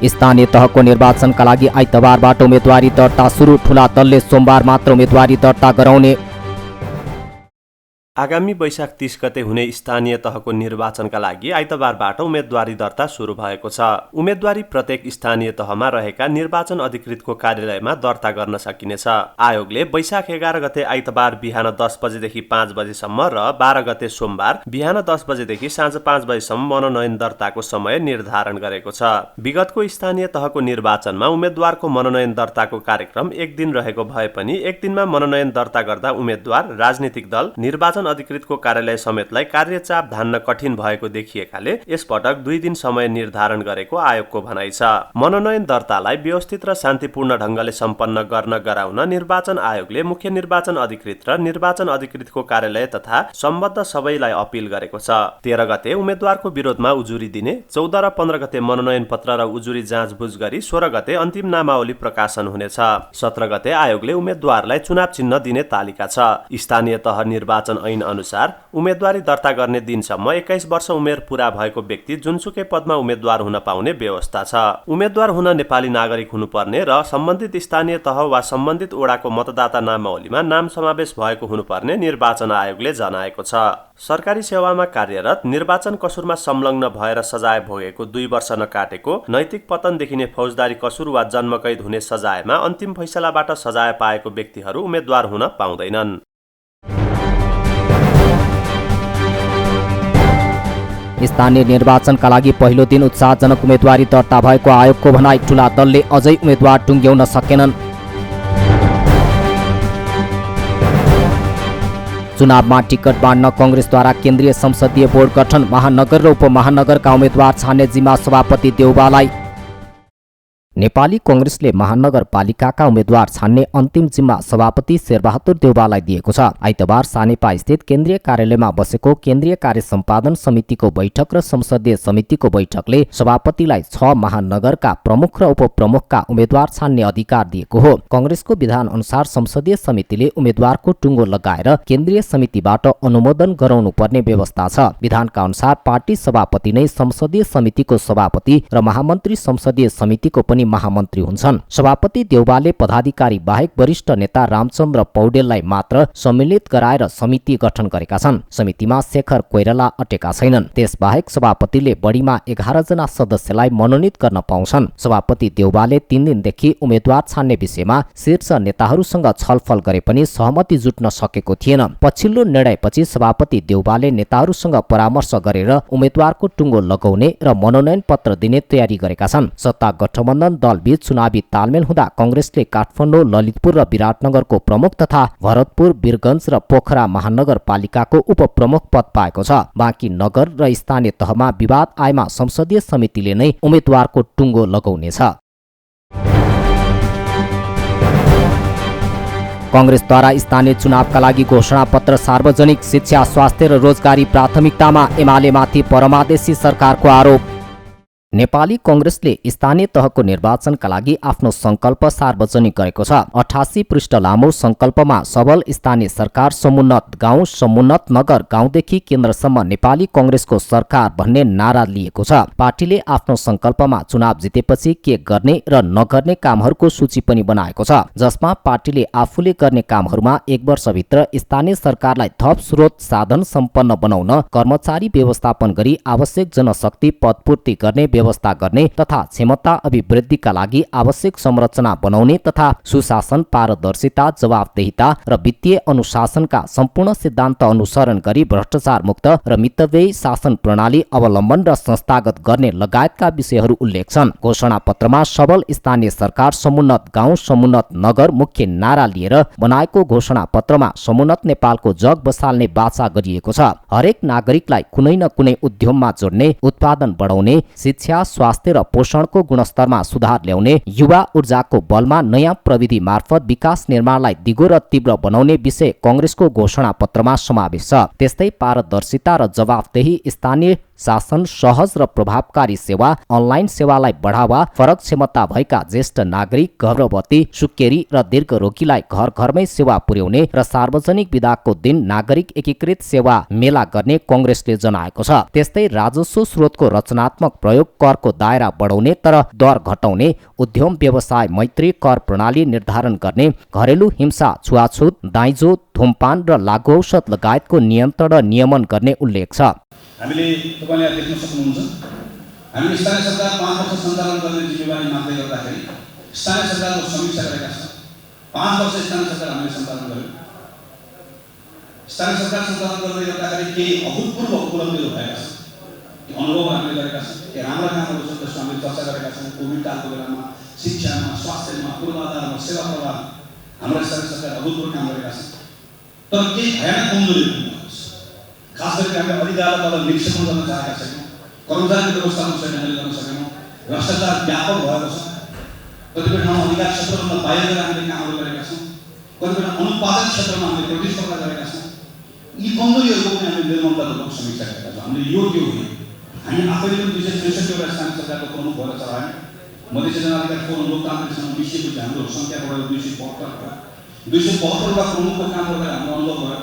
स्थानीय तहको निर्वाचनका लागि आइतबारबाट उम्मेदवारी दर्ता सुरु। ठूला दलले सोमबार मात्र उम्मेदवारी दर्ता गराउने। आगामी वैशाख 30 गते हुने स्थानीय तहको निर्वाचनका लागि आइतबारबाट उम्मेदवारी दर्ता सुरु भएको छ। उम्मेदवारी प्रत्येक स्थानीय तहमा रहेका निर्वाचन अधिकृतको कार्यालयमा दर्ता गर्न सकिनेछ। आयोगले वैशाख 11 गते आइतबार बिहान 10 बजेदेखि 5 बजेसम्म र 12 गते सोमबार बिहान 10 बजेदेखि साँझ 5 बजेसम्म मनोनयन दर्ताको समय निर्धारण गरेको छ। विगतको स्थानीय तहको निर्वाचनमा उम्मेदवारको मनोनयन दर्ताको कार्यक्रम एक दिन रहेको भए पनि एक दिनमा मनोनयन दर्ता गर्दा उम्मेदवार, राजनीतिक दल, निर्वाचन अधिकृतको कार्यालय समेतलाई कार्यचाप धान्न कठिन भएको देखिएकाले यसपटक 2 दिन समय निर्धारण गरेको आयोगको भनाइ छ। मनोनयन दर्तालाई व्यवस्थित र शान्तिपूर्ण ढंगले सम्पन्न गर्न गराउन निर्वाचन आयोगले मुख्य निर्वाचन अधिकृत र निर्वाचन अधिकृतको कार्यालय तथा सम्बद्ध सबैलाई अपील गरेको छ। 13 गते उम्मेदवारको विरोधमा उजुरी दिने, 14 र 15 गते मनोनयन पत्र र उजुरी जाँचबुझ गरी 16 गते अन्तिम नामावली प्रकाशन हुनेछ। 17 गते आयोगले उम्मेदवारलाई चुनाव चिन्ह दिने तालिका छ। स्थानीय तह निर्वाचन ऐन अनुसार उम्मेदवारी दर्ता गर्ने दिनसम्म 21 वर्ष उमेर पूरा भएको व्यक्ति जुनसुकै पदमा उम्मेदवार हुन पाउने व्यवस्था छ। उम्मेदवार हुन नेपाली नागरिक हुनुपर्ने र सम्बन्धित स्थानीय तह वा सम्बन्धित वडाको मतदाता नामावलीमा नाम समावेश भएको हुनुपर्ने निर्वाचन आयोगले जनाएको छ। सरकारी सेवामा कार्यरत, निर्वाचन कसुरमा संलग्न भएर सजाय भोगेको 2 वर्ष नकाटेको, नैतिक पतन देखिने फौजदारी कसुर वा जन्मकैद हुने सजायमा अन्तिम फैसलाबाट सजाय पाएको व्यक्तिहरू उम्मेदवार हुन पाउँदैनन्। स्थानीय निर्वाचनका लागि पहिलो दिन उत्साहजनक उम्मेदवारी दर्ता भएको आयोगको भनाइ। ठूला दलले अझै उम्मेदवार टुङ्ग्याउन सकेनन्। चुनावमा टिकट बाँड्न कांग्रेसद्वारा केन्द्रीय संसदीय बोर्ड गठन। महानगर र उपमहानगरका उम्मेदवार छान्ने जिम्मा सभापति देउबालाई। नेपाली कांग्रेसले महानगरपालिकाका उम्मेदवार छान्ने अन्तिम जिम्मा सभापति शेरबहादुर देउबालाई दिएको छ। आइतबार सानेपा स्थित केन्द्रीय कार्यालयमा बसेको केन्द्रीय कार्य सम्पादन समितिको बैठक र संसदीय समितिको बैठकले सभापतिलाई 6 महानगरका प्रमुख र उपप्रमुखका उम्मेदवार छान्ने अधिकार दिएको हो। कांग्रेसको विधान अनुसार संसदीय समितिले उम्मेदवारको टुङ्गो लगाएर केन्द्रीय समितिबाट अनुमोदन गराउनु पर्ने व्यवस्था छ। विधानका अनुसार पार्टी सभापति नै संसदीय समितिको सभापति र महामन्त्री संसदीय समितिको पनि महामन्त्री हुन्छन्। सभापति देउबाले पदाधिकारी बाहेक वरिष्ठ नेता रामचन्द्र पौडेललाई मात्र सम्मिलित गराएर समिति गठन गरेका छन्। समितिमा शेखर कोइराला अटेका छैनन्। त्यसबाहेक सभापतिले बढीमा 11 जना सदस्यलाई मनोनित गर्न पाउँछन्। सभापति देउबाले 3 दिनदेखि उम्मेदवार छान्ने विषयमा शीर्ष नेताहरूसँग छलफल गरे पनि सहमति जुट्न सकेको थिएन। पछिल्लो निर्णयपछि सभापति देउबाले नेताहरूसँग परामर्श गरेर उम्मेदवारको टुङ्गो लगाउने र मनोनयन पत्र दिने तयारी गरेका छन्। सत्ता गठबन्धन दलबीच चुनावी तालमेल हुँदा कांग्रेसले काठमाडौँ, ललितपुर र विराटनगरको प्रमुख तथा भरतपुर, वीरगञ्ज र पोखरा महानगरपालिकाको उपप्रमुख पद पाएको छ। बाँकी नगर र स्थानीय तहमा विवाद आएमा संसदीय समितिले नै उम्मेदवारको टुङ्गो लगाउनेछ। कांग्रेसद्वारा स्थानीय चुनावका लागि घोषणा पत्र सार्वजनिक। शिक्षा, स्वास्थ्य र रोजगारी प्राथमिकतामा एमालेमाथि परमादेशी सरकारको आरोप। नेपाली कांग्रेसले स्थानीय तहको निर्वाचनका लागि आफ्नो संकल्प सार्वजनिक गरेको छ। 88 पृष्ठ लामो संकल्पमा सबल स्थानीय सरकार, समुन्नत गाउँ, समुन्नत नगर, गाउँदेखि केन्द्रसम्म नेपाली कांग्रेसको सरकार भन्ने नारा लिएको छ। पार्टीले आफ्नो संकल्पमा चुनाव जितेपछि के गर्ने र नगर्ने कामहरूको सूची पनि बनाएको छ, जसमा पार्टीले आफूले गर्ने कामहरूमा 1 वर्षभित्र स्थानीय सरकारलाई थप स्रोत साधन सम्पन्न बनाउन, कर्मचारी व्यवस्थापन गरी आवश्यक जनशक्ति पदपूर्ति गर्ने व्यवस्था गर्ने तथा क्षमता अभिवृद्धिका लागि आवश्यक संरचना बनाउने तथा सुशासन, पारदर्शिता, जवाफदेहिता र वित्तीय अनुशासनका सम्पूर्ण सिद्धान्त अनुसरण गरी भ्रष्टाचार मुक्त र मितव्ययी शासन प्रणाली अवलम्बन र संस्थागत गर्ने लगायतका विषयहरू उल्लेख छन्। घोषणा पत्रमा सबल स्थानीय सरकार, समुन्नत गाउँ, समुन्नत नगर मुख्य नारा लिएर बनाएको घोषणा पत्रमा समुन्नत नेपालको जग बसाल्ने बाचा गरिएको छ। हरेक नागरिकलाई कुनै न कुनै उद्यममा जोड्ने, उत्पादन बढाउने, शिक्षा, स्वास्थ्य र पोषणको गुणस्तरमा सुधार ल्याउने, युवा ऊर्जाको बलमा नयाँ प्रविधि मार्फत विकास निर्माणलाई दिगो र तीव्र बनाउने विषय कांग्रेसको घोषणा पत्रमा समावेश छ। त्यस्तै पारदर्शिता र जवाफदेही स्थानीय शासन, सहज र प्रभावकारी सेवा, अनलाइन सेवालाई बढ़ावा, फरक क्षमता भएका ज्येष्ठ नागरिक, गर्भवती, सुत्केरी र दीर्घ रोगीलाई घर घरमै सेवा पुर्याउने र सार्वजनिक बिदाको दिन नागरिक एकीकृत सेवा मेला गर्ने कांग्रेसले जनाएको छ। त्यस्तै राजस्व स्रोतको रचनात्मक प्रयोग, करको दायरा बढाउने तर दर घटाउने, उद्यम व्यवसाय मैत्री कर प्रणाली निर्धारण गर्ने, घरेलु हिंसा, छुवाछुत, दाइजो, धूमपान र लागु औषध लगायतको नियन्त्रण र नियमन गर्ने उल्लेख छ। हामीले तपाईले देख्न सक्नुहुन्छ, हामी स्थानीय सरकार 5 वर्ष सञ्चालन गर्ने जिम्मेवारी माग्दै गर्दाखेरि स्थानीय सरकारको समीक्षा गरेका छौँ। 5 वर्ष स्थानीय सरकार हामीले सञ्चालन गर्यौँ। स्थानीय सरकार सञ्चालन गर्दै गर्दाखेरि केही अभूतपूर्व उपलब्धिहरू भएका छन्। त्यो अनुभव हामीले गरेका छौँ। केही राम्रा कामहरू छन् जसको हामीले चर्चा गरेका छौँ। कोभिड कालको बेलामा शिक्षामा, स्वास्थ्यमा, पूर्वाधारमा, सेवा प्रवाह हाम्रो स्थानीय सरकार अभूतपूर्व काम गरेका छन्। तर केही भयानक कमजोरीहरू पनि छ। खास गरी हामीले अधिकारलाई निरीक्षण गर्न चाहेका छैनौँ। कर्मचारी व्यवस्थापन सही हामीले गर्न सकेनौँ। भ्रष्टाचार व्यापक भएको छ। कतिपय ठाउँमा अधिकार क्षेत्रमा बाहिर गएर हामीले कामहरू गरेका छौँ। कतिपय अनुत्पादक क्षेत्रमा हामीले प्रतिस्पर्धा गरेका छौँ। यी कमजोरीहरूको पनि हामीले निर्मलतापूर्वक समीक्षा गरेका छौँ। हामीले यो के हो, हामी आफैले पनि 263 वटा स्थानीय सरकारको प्रमुख भएर चलायौँ। मधेसी जनाधिकार फोरम लोकतान्त्रिक सङ्घ मिसिएपछि हाम्रो सङ्ख्या बढेर 272 भयो। 272 वटा प्रमुखको काम गर्दा हाम्रो अनुभव भयो।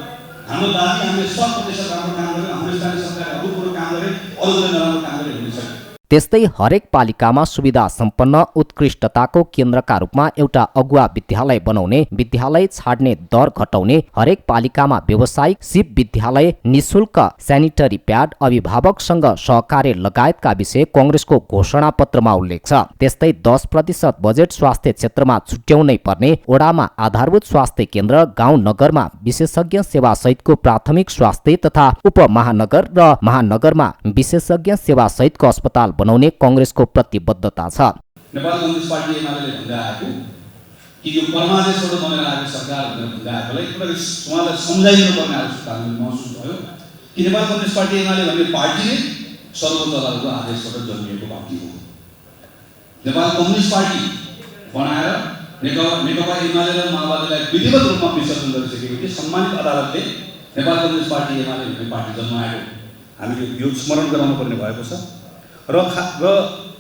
हाम्रो दाबी हामीले 100% राम्रो काम गर्यौँ। हाम्रो स्थानीय सरकारले अभूतपूर्व काम गरे, अरूले नराम्रो काम गरे भन्ने छ। त्यस्तै हरेक पालिकामा सुविधा सम्पन्न उत्कृष्टताको केन्द्रका रूपमा एउटा अगुवा विद्यालय बनाउने, विद्यालय छाड्ने दर घटाउने, हरेक पालिकामा व्यावसायिक सिप विद्यालय, निशुल्क सेनिटरी प्याड, अभिभावकसँग सहकार्य लगायतका विषय कांग्रेसको घोषणा पत्रमा उल्लेख छ। त्यस्तै 10% बजेट स्वास्थ्य क्षेत्रमा छुट्याउनै पर्ने, ओडामा आधारभूत स्वास्थ्य केन्द्र, गाउँ नगरमा विशेषज्ञ सेवा सहितको प्राथमिक स्वास्थ्य तथा उपमहानगर र महानगरमा विशेषज्ञ सेवा सहितको अस्पताल बनाउने कांग्रेसको प्रतिबद्धता छ। नेपाल कम्युनिस्ट पार्टी एमाले भन्दै आएको कि यो परमादेशबाट बनेर आएको सरकार भनेर भन्दै आएकोलाई उहाँलाई सम्झाइनु पर्ने आवश्यकता हामीले महसुस भयो कि नेपाल कम्युनिस्ट पार्टी एमाले भन्ने पार्टीले सर्वोच्च अदालतको आदेशबाट जन्मिएको पार्टी हो। नेपाल कम्युनिस्ट पार्टी बनाएर नेकपा एमाले र माओवादीलाई विधिवत रूपमा विसर्जन गरिसकेपछि सम्मानित अदालतले नेपाल कम्युनिस्ट पार्टी एमाले भन्ने पार्टी जन्माएको हामीले यो स्मरण गराउनु पर्ने भएको छ। र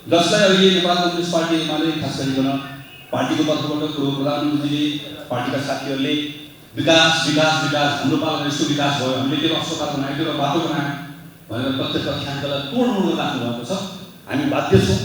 जसलाई अहिले नेपाल कम्युनिस्ट पार्टी एमाले खास गरिकन पार्टीको तर्फबाट पूर्व प्रधानमन्त्रीले, पार्टीका साथीहरूले विकास विकास विकास हाम्रो पालामा यस्तो विकास भयो, हामीले त्यो अस्पताल बनायौँ, त्यो बाटो बनायौँ भनेर तथ्य तथ्याङ्कलाई तोडमोड राख्नु भएको छ। हामी बाध्य छौँ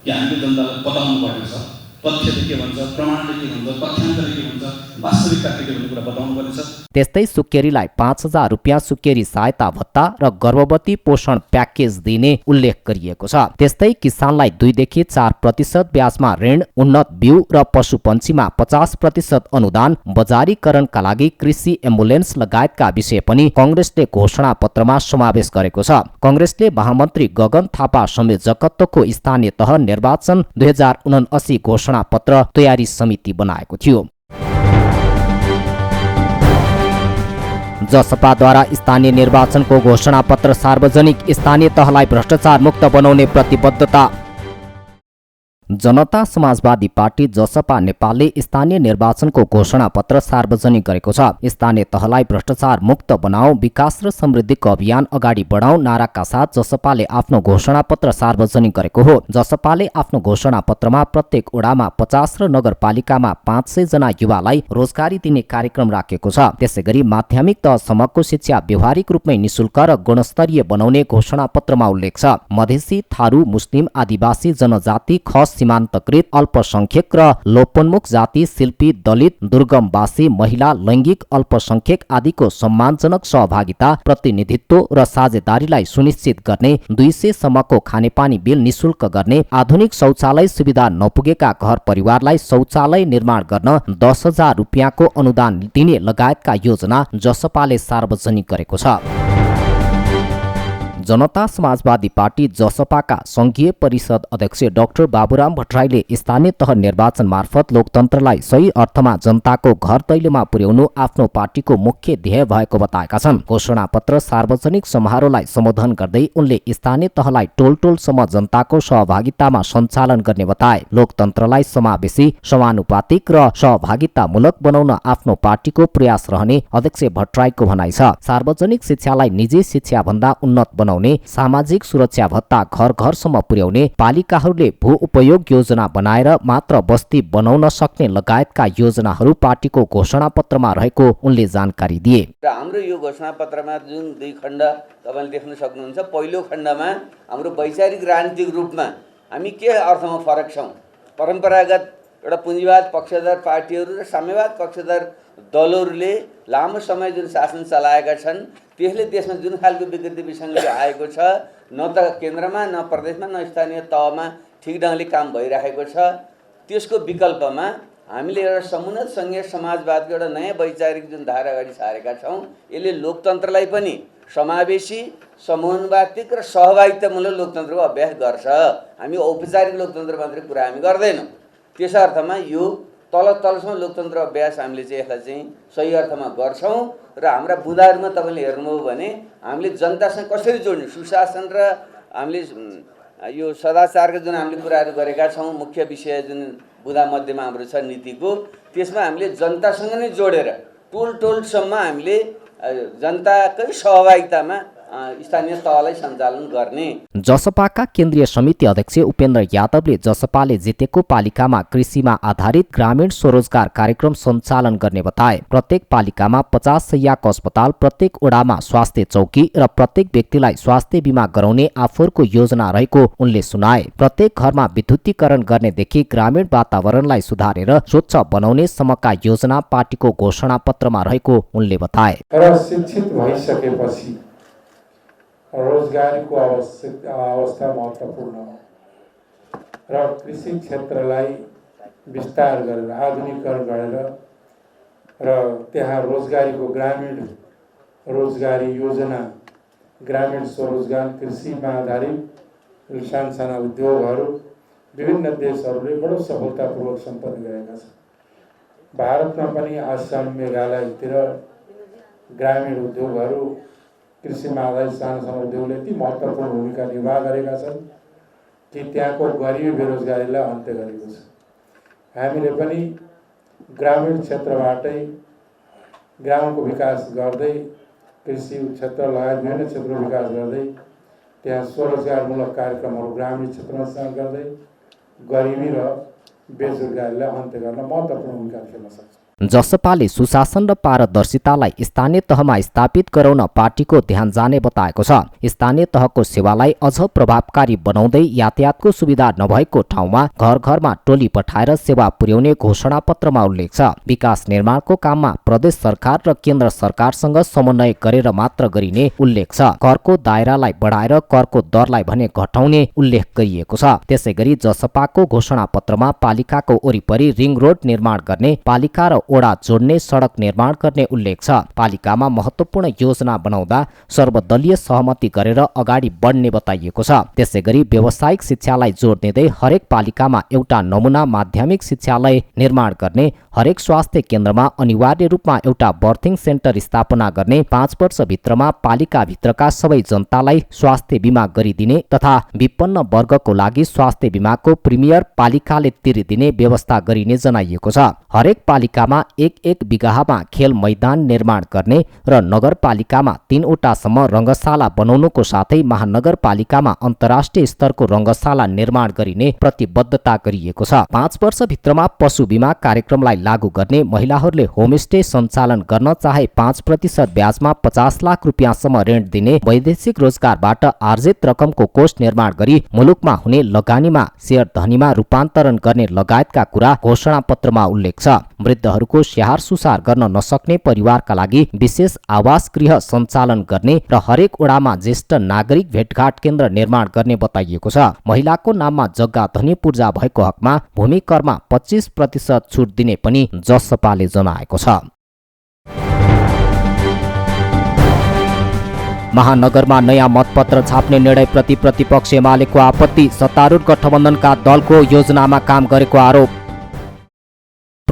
कि हामीले जनतालाई बताउनु पर्ने छ। तथ्यले के भन्छ, प्रमाणले के भन्छ, तथ्याङ्कले के भन्छ, वास्तविकता के भन्ने कुरा बताउनु पर्ने छ। त्यस्तै सुत्केरीलाई 5000 रुपियाँ सुत्केरी सहायता भत्ता र गर्भवती पोषण प्याकेज दिने उल्लेख गरिएको छ। त्यस्तै किसानलाई 2 देखि 4% ब्याजमा ऋण, उन्नत बिउ र पशुपन्छीमा 50% अनुदान, बजारीकरणका लागि कृषि एम्बुलेन्स लगायतका विषय पनि कांग्रेसले घोषणा पत्रमा समावेश गरेको छ। कांग्रेसले महामन्त्री गगन थापा संयोजकत्वको स्थानीय तह निर्वाचन 2079 घोषणा पत्र तयारी समिति बनाएको थियो। जसपाद्वारा स्थानीय निर्वाचनको घोषणा पत्र सार्वजनिक, स्थानीय तहलाई भ्रष्टाचार मुक्त बनाउने प्रतिबद्धता। जनता समाजवादी पार्टी जसपा नेपालले स्थानीय निर्वाचनको घोषणा पत्र सार्वजनिक गरेको छ। स्थानीय तहलाई भ्रष्टाचार मुक्त बनाऊ, विकास र समृद्धिको अभियान अगाडि बढाऊ नाराका साथ जसपाले आफ्नो घोषणा पत्र सार्वजनिक गरेको हो। जसपाले आफ्नो घोषणा पत्रमा प्रत्येक ओडामा 50 र नगरपालिकामा 500 जना युवालाई रोजगारी दिने कार्यक्रम राखेको छ। त्यसैगरी माध्यमिक तहसम्मको शिक्षा व्यावहारिक रूपमै निशुल्क र गुणस्तरीय बनाउने घोषणा पत्रमा उल्लेख छ। मधेसी, थारू, मुस्लिम, आदिवासी जनजाति, खस, सीमान्तकृत, अल्पसंख्यक र लोपोन्मुख जाति, शिल्पी, दलित, दुर्गमवासी, महिला, लैंगिक अल्पसंख्यक आदिको सम्मानजनक सहभागिता, प्रतिनिधित्व र साझेदारीलाई सुनिश्चित गर्ने, 200 सम्मको खानेपानी बिल निशुल्क गर्ने, आधुनिक शौचालय सुविधा नपुगेका घर परिवारलाई शौचालय निर्माण गर्न 10,000 रुपियाँको अनुदान दिने लगायतका योजना जसपाले सार्वजनिक गरेको छ। जनता समाजवादी पार्टी जसपाका संघीय परिषद अध्यक्ष डाक्टर बाबुराम भट्टराईले स्थानीय तह निर्वाचन मार्फत लोकतन्त्रलाई सही अर्थमा जनताको घर दैलोमा पुर्याउनु आफ्नो पार्टीको मुख्य ध्येय भएको बताएका छन्। घोषणा पत्र सार्वजनिक समारोहलाई सम्बोधन गर्दै उनले स्थानीय तहलाई टोल-टोलसम्म जनताको सहभागितामा सञ्चालन गर्ने बताए। लोकतन्त्रलाई समावेशी, समानुपातिक र सहभागितामूलक बनाउन आफ्नो पार्टीको प्रयास रहने अध्यक्ष भट्टराईको भनाइ छ। सार्वजनिक शिक्षालाई निजी शिक्षा भन्दा उन्नत बनाउन बनाउने, सामाजिक सुरक्षा भत्ता घर घरसम्म पुर्याउने, पालिकाहरूले भू उपयोग योजना बनाएर मात्र बस्ती बनाउन सक्ने लगायतका योजनाहरू पार्टीको घोषणापत्रमा रहेको उनले जानकारी दिए। र हाम्रो यो घोषणापत्रमा जुन 2 खण्ड तपाईले देख्न सक्नुहुन्छ, पहिलो खण्डमा हाम्रो वैचारिक राजनीतिक रूपमा हामी के अर्थमा फरक छौं, परम्परागत एउटा पुँजीवाद पक्षधर पार्टीहरू र साम्यवाद पक्षधर दलहरूले लामो समय जुन शासन चलाएका छन् त्यसले देशमा जुन खालको विकृति विसङ्गति आएको छ, न त केन्द्रमा न प्रदेशमा न स्थानीय तहमा ठिक ढङ्गले काम भइरहेको छ, त्यसको विकल्पमा हामीले एउटा समुन्नत सङ्घीय समाजवादको एउटा नयाँ वैचारिक जुन धारा अगाडि सारेका छौँ, यसले लोकतन्त्रलाई पनि समावेशी समन्वयवादिक र सहभागितामूलक लोकतन्त्रको अभ्यास गर्छ। हामी औपचारिक लोकतन्त्र मात्रै कुरा हामी गर्दैनौँ। त्यस अर्थमा यो तलसम्म लोकतन्त्र अभ्यास हामीले चाहिँ यसलाई चाहिँ सही अर्थमा गर्छौँ र हाम्रा बुँदाहरूमा तपाईँले हेर्नुभयो भने हामीले जनतासँग कसरी जोड्ने, सुशासन र हामीले यो सदाचारका जुन हामीले कुराहरू गरेका छौँ, मुख्य विषय जुन बुँदा मध्येमा हाम्रो छ नीतिको, त्यसमा हामीले जनतासँग नै जोडेर टोलसम्म हामीले जनताकै सहभागितामा स्थानीय तहलाई सञ्चालन गर्ने। जसपाका केन्द्रीय समिति अध्यक्ष उपेन्द्र यादवले जसपाले जितेको पालिकामा कृषिमा आधारित ग्रामीण स्वरोजगार कार्यक्रम सञ्चालन गर्ने बताए। प्रत्येक पालिकामा 50 शय्याको अस्पताल, प्रत्येक ओडामा स्वास्थ्य चौकी र प्रत्येक व्यक्तिलाई स्वास्थ्य बीमा गराउने आफूहरूको योजना रहेको उनले सुनाए। प्रत्येक घरमा विद्युतीकरण गर्नेदेखि ग्रामीण वातावरणलाई सुधारेर स्वच्छ बनाउने सम्मका योजना पार्टीको घोषणापत्रमा रहेको उनले बताए। र शिक्षित भइसकेपछि रोजगारीको अवस्था महत्त्वपूर्ण हो र कृषि क्षेत्रलाई विस्तार गरेर आधुनिकीकरण गरेर र त्यहाँ रोजगारीको ग्रामीण रोजगारी योजना, ग्रामीण स्वरोजगार, कृषिमा आधारित साना उद्योगहरू विभिन्न देशहरूले बडो सफलतापूर्वक सम्पन्न गरेका छन्। भारतमा पनि आसाम, मेघालयतिर ग्रामीण उद्योगहरू, कृषिमा आधारित साना उद्योगले यति महत्त्वपूर्ण भूमिका निर्वाह गरेका छन् कि त्यहाँको गरिबी बेरोजगारीलाई अन्त्य गरेको छ। हामीले पनि ग्रामीण क्षेत्रबाटै ग्रामको विकास गर्दै, कृषि क्षेत्र लगायत विभिन्न क्षेत्रको विकास गर्दै त्यहाँ स्वरोजगारमूलक कार्यक्रमहरू ग्रामीण क्षेत्रमा सञ्चालन गर्दै गरिबी र बेरोजगारीलाई अन्त्य गर्न महत्त्वपूर्ण भूमिका खेल्न सक्छ। जसपाले सुशासन र पारदर्शितालाई स्थानीय तहमा स्थापित गराउन पार्टीको ध्यान जाने बताएको छ। स्थानीय तहको सेवालाई अझ प्रभावकारी बनाउँदै यातायातको सुविधा नभएको ठाउँमा घर घरमा टोली पठाएर सेवा पुर्याउने घोषणापत्रमा उल्लेख छ। विकास निर्माणको काममा प्रदेश सरकार र केन्द्र सरकारसँग समन्वय गरेर मात्र गरिने उल्लेख छ। करको दायरालाई बढाएर करको दरलाई भने घटाउने उल्लेख गरिएको छ। त्यसैगरी जसपाको घोषणापत्रमा पालिकाको वरिपरि रिङ रोड निर्माण गर्ने, पालिका र ओडा जोड्ने सडक निर्माण गर्ने उल्लेख छ। पालिकामा महत्त्वपूर्ण योजना बनाउँदा सर्वदलीय सहमति गरेर अगाडि बढ्ने बताइएको छ। त्यसैगरी व्यावसायिक शिक्षालाई जोड दिँदै हरेक पालिकामा एउटा नमुना माध्यमिक शिक्षालय निर्माण गर्ने, हरेक स्वास्थ्य केन्द्रमा अनिवार्य रूपमा एउटा बर्थिङ सेन्टर स्थापना गर्ने, 5 वर्षभित्रमा पालिकाभित्रका सबै जनतालाई स्वास्थ्य बीमा गरिदिने तथा विपन्न वर्गको लागि स्वास्थ्य बीमाको प्रिमियर पालिकाले तिरिदिने व्यवस्था गरिने जनाइएको छ। हरेक पालिकामा 1-1 बिघामा खेल मैदान निर्माण गर्ने र नगरपालिकामा 3 वटासम्म रङ्गशाला बनाउनुको साथै महानगरपालिकामा अन्तर्राष्ट्रिय स्तरको रङ्गशाला निर्माण गरिने प्रतिबद्धता गरिएको छ। 5 वर्षभित्रमा पशु बीमा कार्यक्रमलाई लागू गर्ने, महिलाहरूले होमस्टे सञ्चालन गर्न चाहे 5% ब्याजमा 50 लाख रुपियाँसम्म ऋण दिने, वैदेशिक रोजगारबाट आर्जित रकमको कोष निर्माण गरी मुलुकमा हुने लगानीमा शेयर धनीमा रूपान्तरण गर्ने लगायतका कुरा घोषणापत्रमा उल्लेख छ। वृद्धहरूको स्याहार सुसार गर्न नसक्ने परिवारका लागि विशेष आवास गृह सञ्चालन गर्ने र हरेक ओडामा ज्येष्ठ नागरिक भेटघाट केन्द्र निर्माण गर्ने बताइएको छ। महिलाको नाममा जग्गा धनी पूर्जा भएको हकमा भूमि करमा 25% छुट दिने पनि जसपाले जनाएको छ। महानगरमा नयाँ मतपत्र छाप्ने निर्णयप्रति प्रतिपक्ष एमालेको आपत्ति, सत्तारूढ गठबन्धनका दलको योजनामा काम गरेको आरोप।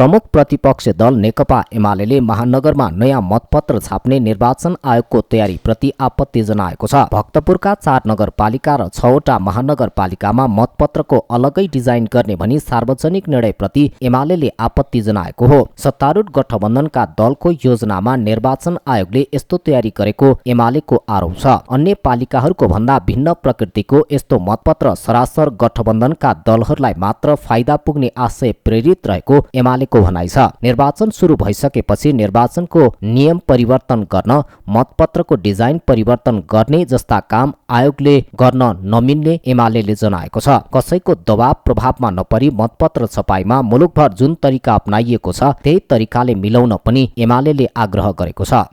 प्रमुख प्रतिपक्षी दल नेकपा एमाले महानगरमा नयाँ मतपत्र छाप्ने निर्वाचन आयोगको तयारीप्रति आपत्ति जनाएको छ। भक्तपुरका 4 नगरपालिका र 6वटा महानगरपालिकामा मतपत्रको अलगै डिजाइन गर्ने भनी सार्वजनिक निर्णयप्रति एमाले आपत्ति जनाएको हो। सत्तारूढ गठबन्धनका दलको योजनामा निर्वाचन आयोगले यस्तो तयारी गरेको एमालेको आरोप छ। अन्य पालिकाहरूको भन्दा भिन्न प्रकृतिको यस्तो मतपत्र सरासर गठबन्धनका दलहरूलाई मात्र फाइदा पुग्ने आशय प्रेरित रहेको एमालेको भनाइ छ। निर्वाचन सुरु भइसकेपछि निर्वाचनको नियम परिवर्तन गर्न, मतपत्रको डिजाइन परिवर्तन गर्ने जस्ता काम आयोगले गर्न नमिल्ने एमालेले जनाएको छ। कसैको दबाव प्रभावमा नपरी मतपत्र छपाईमा मुलुकभर जुन तरिका अपनाइएको छ त्यही तरिकाले मिलाउन पनि एमालेले आग्रह गरेको छ।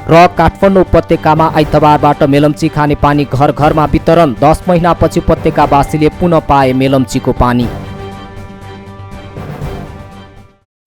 र काठमाडौँ उपत्यकामा आइतबारबाट मेलम्ची खाने पानी घर घरमा वितरण। 10 महिनापछि उपत्यकावासीले पुनः पाए मेलम्चीको पानी।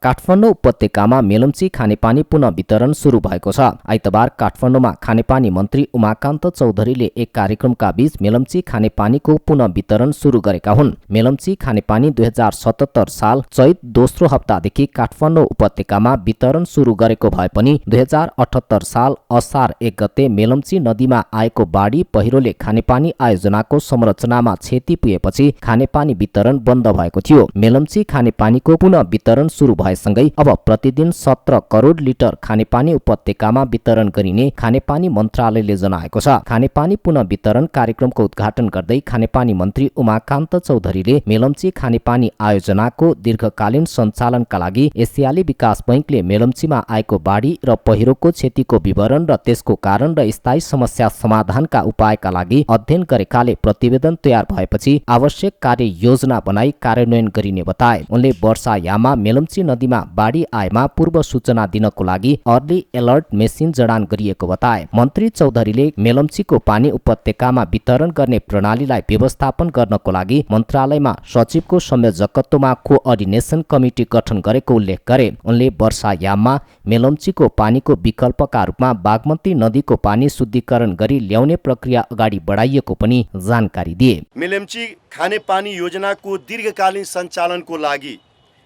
काठमाडौँ उपत्यकामा मेलम्ची खानेपानी पुनः वितरण सुरु भएको छ। आइतबार काठमाडौँमा खानेपानी मन्त्री उमाकान्त चौधरीले एक कार्यक्रमका बीच मेलम्ची खानेपानीको पुनः वितरण सुरु गरेका हुन्। मेलम्ची खानेपानी 2077 साल चैत दोस्रो हप्तादेखि काठमाडौँ उपत्यकामा वितरण सुरु गरेको भए पनि 2078 साल असार 1 गते मेलम्ची नदीमा आएको बाढी पहिरोले खानेपानी आयोजनाको संरचनामा क्षति पुगेपछि खानेपानी वितरण बन्द भएको थियो। मेलम्ची खानेपानीको पुनः वितरण सुरु सँगै अब प्रतिदिन 17 करोड लिटर खानेपानी उपत्यकामा वितरण गरिने खानेपानी मन्त्रालयले जनाएको छ। खानेपानी पुनः वितरण कार्यक्रमको उद्घाटन गर्दै खानेपानी मन्त्री उमाकान्त चौधरीले मेलम्ची खानेपानी आयोजनाको दीर्घकालीन सञ्चालनका लागि एसियाली विकास बैंकले मेलम्चीमा आएको बाढी र पहिरोको क्षतिको विवरण र त्यसको कारण र स्थायी समस्या समाधानका उपायका लागि अध्ययन गरेकाले प्रतिवेदन तयार भएपछि आवश्यक कार्य योजना बनाई कार्यान्वयन गरिने बताए। उनले वर्षायाममा मेलम्ची नदीमा बाढी आएमा पूर्व सूचना दिनको लागि अर्ली एलर्ट मेसिन जडान गरिएको बताए। मन्त्री चौधरीले मेलम्चीको पानी उपत्यकामा वितरण गर्ने प्रणालीलाई व्यवस्थापन गर्नको लागि मन्त्रालयमा सचिवको संयोजकत्वमा कोअर्डिनेसन कमिटी गठन गरेको उल्लेख गरे। उनले वर्षायाममा मेलम्चीको पानीको विकल्पका रूपमा बागमती नदीको पानी शुद्धिकरण गरी ल्याउने प्रक्रिया अगाडि बढाइएको पनि जानकारी दिए। मेलम्ची खानेपानी योजनाको दीर्घकालीन सञ्चालनको लागि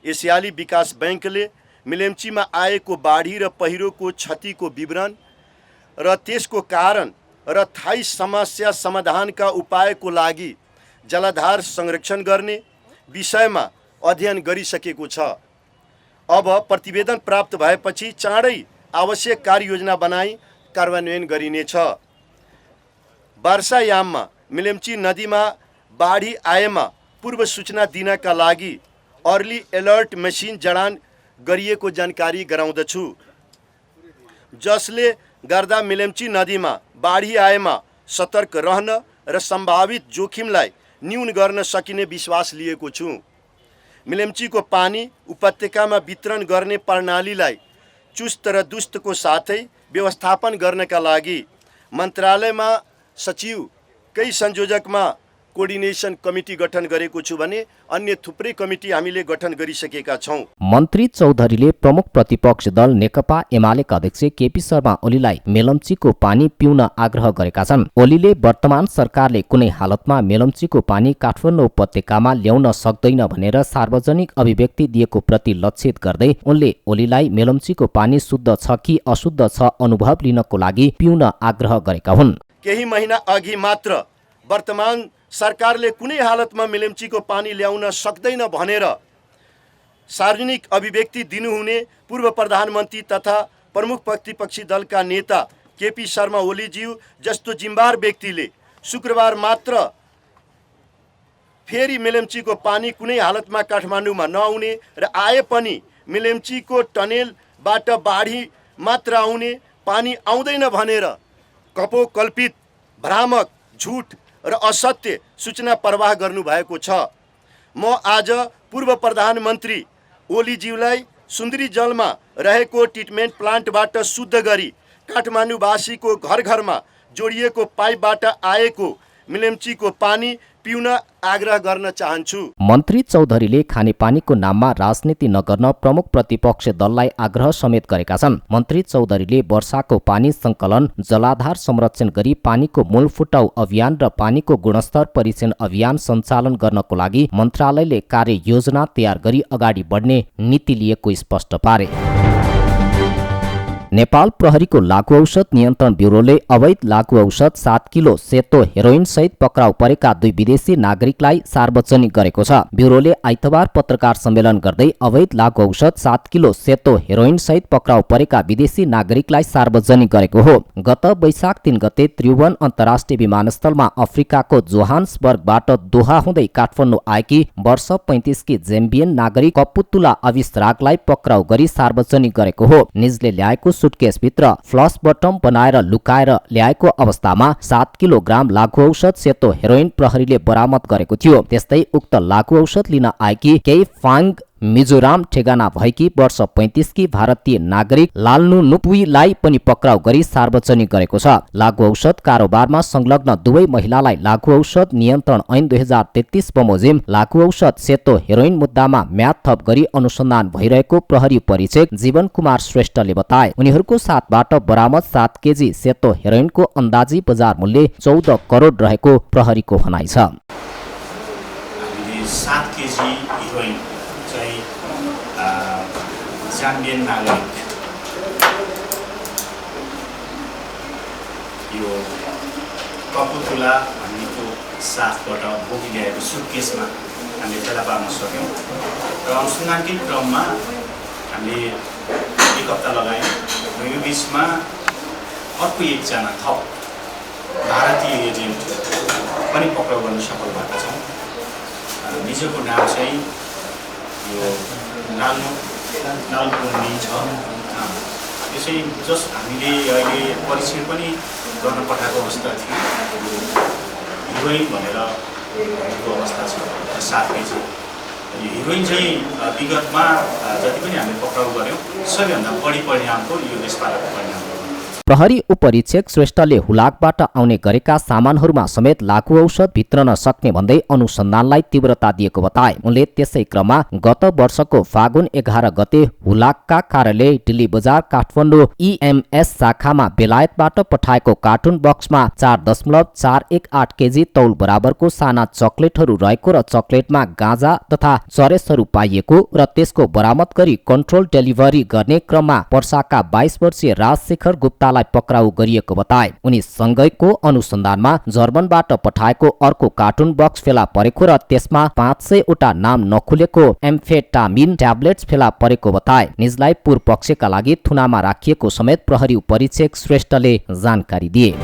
एसियाली विकास बैंकले मेलम्चीमा आएको बाढी र पहिरोको क्षतिको विवरण र त्यसको कारण र स्थायी समस्या समाधानका उपायको लागि जलाधार संरक्षण गर्ने विषयमा अध्ययन गरिसकेको छ। अब प्रतिवेदन प्राप्त भएपछि चाँडै आवश्यक कार्ययोजना बनाई कार्यान्वयन गरिनेछ। वर्षायाममा मेलम्ची नदीमा बाढी आएमा पूर्व सूचना दिनका लागि अर्ली एलर्ट मेसिन जडान गरिएको जानकारी गराउँदछु, जसले गर्दा मेलम्ची नदीमा बाढी आएमा सतर्क रहन र सम्भावित जोखिमलाई न्यून गर्न सकिने विश्वास लिएको छु। मेलम्चीको पानी उपत्यकामा वितरण गर्ने प्रणालीलाई चुस्त र दुरुस्तको साथै व्यवस्थापन गर्नका लागि मन्त्रालयमा सचिवकै संयोजकमा कोअर्डिनेसन कमिटी गठन गरेको छु भने अन्य थुप्रै कमिटी हामीले गठन गरिसकेका छौं। मन्त्री चौधरीले प्रमुख प्रतिपक्ष दल नेकपा एमालेका अध्यक्ष केपी शर्मा ओलीलाई मेलम्चीको पानी पिउन आग्रह गरेका छन्। ओलीले वर्तमान सरकारले कुनै हालतमा मेलम्चीको पानी काठमाडौँ उपत्यकामा ल्याउन सक्दैन भनेर सार्वजनिक अभिव्यक्ति दिएको प्रति लक्षित गर्दै उनले ओलीलाई मेलम्चीको पानी शुद्ध छ कि अशुद्ध छ अनुभव लिनको लागि पिउन आग्रह गरेका हुन्। केही महिना अघि मात्र वर्तमान सरकारले कुनै हालतमा मेलम्चीको पानी ल्याउन सक्दैन भनेर सार्वजनिक अभिव्यक्ति दिनुहुने पूर्व प्रधानमन्त्री तथा प्रमुख प्रतिपक्षी दलका नेता केपी शर्मा ओलीज्यू जस्तो जिम्मेवार व्यक्तिले शुक्रबार मात्र फेरि मेलम्चीको पानी कुनै हालतमा काठमाडौँमा नआउने र आए पनि मेलम्चीको टनेलबाट बाढी मात्र आउने, पानी आउँदैन भनेर कपोकल्पित भ्रामक झुट र असत्य सूचना प्रवाह गर्नुभएको छ। म आज पूर्व प्रधानमन्त्री ओलीज्यूलाई सुन्दरी जलमा रहेको ट्रिटमेन्ट प्लान्टबाट शुद्ध गरी काठमाडौँवासीको घर घरमा जोडिएको पाइपबाट आएको मेलम्चीको पानी पिउन आग्रह गर्न चाहन्छु। मन्त्री चौधरीले खानेपानीको नाममा राजनीति नगर्न प्रमुख प्रतिपक्ष दललाई आग्रह समेत गरेका छन्। मन्त्री चौधरीले वर्षाको पानी सङ्कलन, जलाधार संरक्षण गरी पानीको मूल फुटाउ अभियान र पानीको गुणस्तर परीक्षण अभियान सञ्चालन गर्नको लागि मन्त्रालयले कार्ययोजना तयार गरी अगाडि बढ्ने नीति लिएको स्पष्ट पारे। नेपाल प्रहरीको लागु औषध नियन्त्रण ब्युरोले अवैध लागु औषध 7 किलो सेतो हेरोइन सहित पक्राउ परेका 2 विदेशी नागरिकलाई सार्वजनिक गरेको छ। ब्युरोले आइतबार पत्रकार सम्मेलन गर्दै अवैध लागु औषध 7 किलो सेतो हेरोइन सहित पक्राउ परेका विदेशी नागरिकलाई सार्वजनिक गरेको हो। गत वैशाख 3 गते त्रिभुवन अन्तर्राष्ट्रिय विमानस्थलमा अफ्रिकाको जोहान्सबर्गबाट दोहा हुँदै काठमाडौँ आएकी वर्ष 35 की जेम्बियन नागरिक कपुतुला अविस्रागलाई पक्राउ गरी सार्वजनिक गरेको हो। निजले ल्याएको सुटकेसभित्र फ्लस बटम बनाएर लुकाएर ल्याएको अवस्थामा 7 किलोग्राम लागु औषध सेतो हेरोइन प्रहरीले बरामद गरेको थियो। त्यस्तै उक्त लागु औषध लिन आएकी केही फाङ मिजोराम ठेगाना भएकी वर्ष 35 की भारतीय नागरिक लाल्नु नुपुईलाई पनि पक्राउ गरी सार्वजनिक गरेको छ। लागु औषध कारोबारमा संलग्न दुवै महिलालाई लागु औषध नियन्त्रण ऐन 2033 बमोजिम लागु औषध सेतो हेरोइन मुद्दामा म्याद थप गरी अनुसन्धान भइरहेको प्रहरी परीक्षक जीवन कुमार श्रेष्ठले बताए। उनीहरूको साथबाट बरामद 7 केजी सेतो हेरोइनको अन्दाजी बजार मूल्य 14 करोड रहेको प्रहरीको भनाइ छ। 7 केजी हेरोइन चाहिँ जाम्बियन नागरिक यो कपुतुला भन्नेको साथबाट बोकी ल्याएको सुटकेसमा हामीले फेला पार्न सक्यौँ र अनुसन्धानकै क्रममा हामीले 1 हप्ता लगायौँ र यो बिचमा अर्को एकजना थप भारतीय एजेन्ट पनि पक्राउ गर्न सफल भएका छौँ। निजको नाम चाहिँ यो नाल्पुन्नी छ। यो चाहिँ जस हामीले अहिले परीक्षण पनि गर्न पठाएको अवस्था थियो। हिरोइन भनेर भनेको अवस्था छ 7 केजी। यो हिरोइन चाहिँ विगतमा जति पनि हामीले पक्राउ गऱ्यौँ सबैभन्दा बढी परिणामको यो यसपालिको परिणाम हो। प्रहरी उपरीक्षक श्रेष्ठले हुलाकबाट आउने गरेका सामानहरूमा समेत लागु औषध भित्रन सक्ने भन्दै अनुसन्धानलाई तीव्रता दिएको बताए। उनले त्यसै क्रममा गत वर्षको फागुन 11 गते हुलाकका कार्यालय दिल्ली बजार काठमाडौँ EMS शाखामा बेलायतबाट पठाएको कार्टुन बक्समा 4.418 केजी तौल बराबरको साना चकलेटहरू रहेको र चकलेटमा गाँजा तथा चरेसहरू पाइएको र त्यसको बरामद गरी कन्ट्रोल डेलिभरी गर्ने क्रममा पर्साका 22 वर्षीय राजशेखर गुप्ता पक्राउ गरिएको बताए। उनी सँगैको अनुसन्धानमा जर्मनबाट पठाएको अर्को कार्टुन बक्स फेला परेको र त्यसमा 500 वटा नाम नखुलेको एम्फेटामिन ट्याब्लेट्स फेला परेको बताए। निजलाई पूर्वपक्षका लागि थुनामा राखिएको समेत प्रहरी उपरीक्षक श्रेष्ठले जानकारी दिए।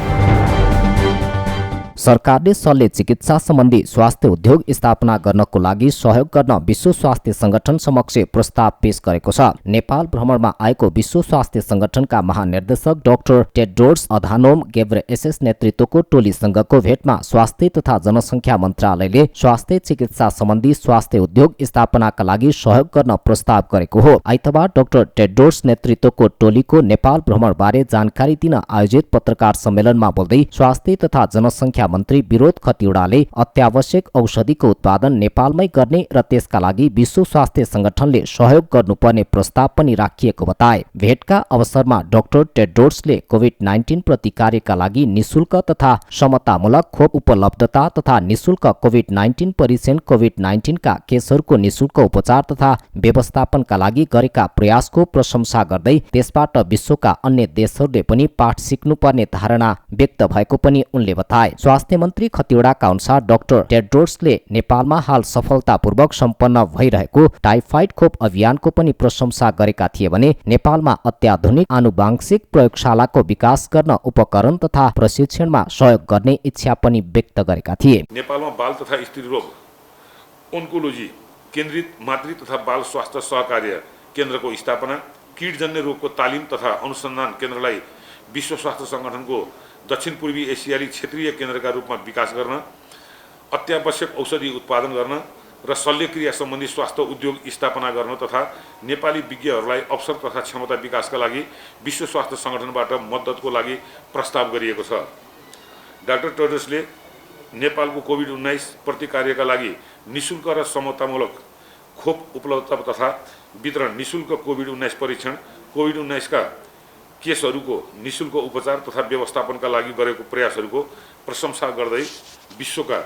सरकारले शल्य चिकित्सा सम्बन्धी स्वास्थ्य उद्योग स्थापना गर्नको लागि सहयोग गर्न विश्व स्वास्थ्य संगठन समक्ष प्रस्ताव पेश गरेको छ। नेपाल भ्रमणमा आएको विश्व स्वास्थ्य संगठनका महानिर्देशक डाक्टर टेड्रोस अधानोम गेब्रेयेसस नेतृत्वको टोलीसँगको भेटमा स्वास्थ्य तथा जनसङ्ख्या मन्त्रालयले स्वास्थ्य चिकित्सा सम्बन्धी स्वास्थ्य उद्योग स्थापनाका लागि सहयोग गर्न प्रस्ताव गरेको हो। आइतबार डाक्टर टेड्रोस नेतृत्वको टोलीको नेपाल भ्रमणबारे जानकारी दिन आयोजित पत्रकार सम्मेलनमा बोल्दै स्वास्थ्य तथा जनसङ्ख्या मन्त्री विरोध खतिवड़ाले अत्यावश्यक औषधिको उत्पादन नेपालमै गर्ने र त्यसका लागि विश्व स्वास्थ्य संगठनले सहयोग गर्नुपर्ने प्रस्ताव पनि राखिएको बताए। भेटका अवसरमा डाक्टर टेड्रोसले कोभिड-19 प्रतिकारका लागि निशुल्क तथा समतामूलक खोप उपलब्धता तथा निशुल्क कोभिड-19 परीक्षण, कोभिड-19 का केसहरूको निशुल्क उपचार तथा व्यवस्थापनका लागि गरेका प्रयासको प्रशंसा गर्दै त्यसबाट विश्वका अन्य देशहरूले पनि पाठ सिक्नुपर्ने धारणा व्यक्त भएको पनि उनले बताए। स्वास्थ्य मन्त्री खतिवड़ाका अनुसार डाक्टर टेड्रोसले नेपालमा हाल सफलतापूर्वक सम्पन्न भइरहेको टाइफाइड खोप अभियानको पनि प्रशंसा गरेका थिए भने नेपालमा अत्याधुनिक आनुवांशिक प्रयोगशालाको विकास गर्न उपकरण तथा प्रशिक्षणमा सहयोग गर्ने इच्छा पनि व्यक्त गरेका थिए। नेपालमा बाल तथा स्त्री रोग ओन्कोलोजी केन्द्रित मातृ तथा बाल स्वास्थ्य सहकार्य केन्द्रको स्थापना, कीटजन्य रोगको तालिम तथा अनुसन्धान केन्द्रलाई विश्व स्वास्थ्य संगठनको दक्षिण पूर्वी एसियाली क्षेत्रीय केन्द्रका रूपमा विकास गर्न, अत्यावश्यक औषधि उत्पादन गर्न र शल्यक्रिया सम्बन्धी स्वास्थ्य उद्योग स्थापना गर्न तथा नेपाली विज्ञहरूलाई अवसर तथा क्षमता विकासका लागि विश्व स्वास्थ्य संगठनबाट मद्दतको लागि प्रस्ताव गरिएको छ। डाक्टर टेड्रोसले नेपालको कोभिड-19 प्रतिकार्यका लागि निशुल्क र समतामूलक खोप उपलब्धता तथा वितरण, निशुल्क कोभिड-19 परीक्षण, कोभिड-19 का केसहरूको निशुल्क उपचार तथा व्यवस्थापनका लागि गरेको प्रयासहरूको प्रशंसा गर्दै विश्वका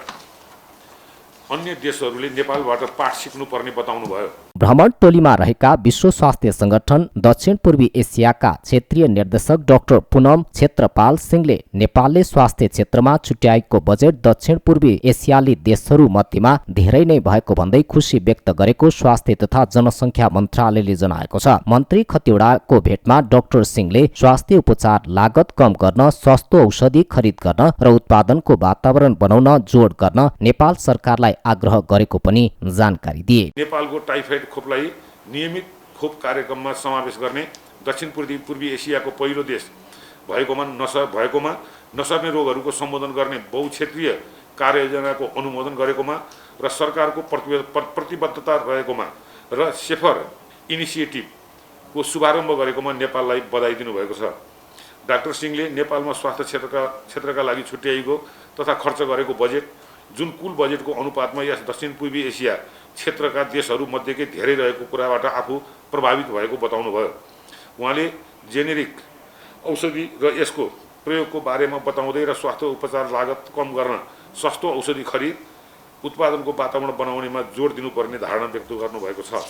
अन्य देशहरूले नेपालबाट पाठ सिक्नुपर्ने बताउनुभयो। भ्रमण टोलीमा रहेका विश्व स्वास्थ्य संगठन दक्षिण पूर्वी एसियाका क्षेत्रीय निर्देशक डाक्टर पुनम क्षेत्रपाल सिंहले नेपालले स्वास्थ्य क्षेत्रमा छुट्याएको बजेट दक्षिण पूर्वी एसियाली देशहरू मध्येमा धेरै नै भएको भन्दै खुशी व्यक्त गरेको स्वास्थ्य तथा जनसङ्ख्या मन्त्रालयले जनाएको छ। मन्त्री खतिवडाको भेटमा डाक्टर सिंहले स्वास्थ्य उपचार लागत कम गर्न, सस्तो औषधि खरिद गर्न र उत्पादनको वातावरण बनाउन जोड गर्न नेपाल सरकारलाई आग्रह गरेको पनि जानकारी दिए। नेपालको टाइफाइड खोपलाई नियमित खोप कार्यक्रममा समावेश गर्ने दक्षिण पूर्वी एसियाको पहिलो देश भएकोमा नसर्ने रोगहरूको सम्बोधन गर्ने बहुक्षेत्रीय कार्ययोजनाको अनुमोदन गरेकोमा र सरकारको प्रतिबद्धता रहेकोमा र सेफर इनिसिएटिभको शुभारम्भ गरेकोमा नेपाललाई बधाई दिनुभएको छ। डाक्टर सिंहले नेपालमा स्वास्थ्य क्षेत्रका लागि छुट्याइएको तथा खर्च गरेको बजेट जुन कुल बजेटको अनुपातमा यस दक्षिण पूर्वी एसिया क्षेत्रका देशहरू मध्येकै धेरै रहेको कुराबाट आफू प्रभावित भएको बताउनुभयो। उहाँले जेनेरिक औषधि र यसको प्रयोगको बारेमा बताउँदै र स्वास्थ्य उपचार लागत कम गर्न सस्तो औषधि खरिद, उत्पादनको वातावरण बनाउनेमा जोड दिनुपर्ने धारणा व्यक्त गर्नुभएको छ।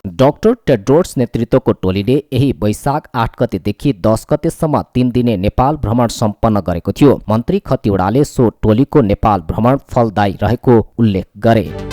डाक्टर टेड्रोस नेतृत्वको टोलीले यही वैशाख 8 गतेदेखि 10 गतेसम्म 3 दिने नेपाल भ्रमण सम्पन्न गरेको थियो। मन्त्री खतिवडाले सो टोलीको नेपाल भ्रमण फलदायी रहेको उल्लेख गरे।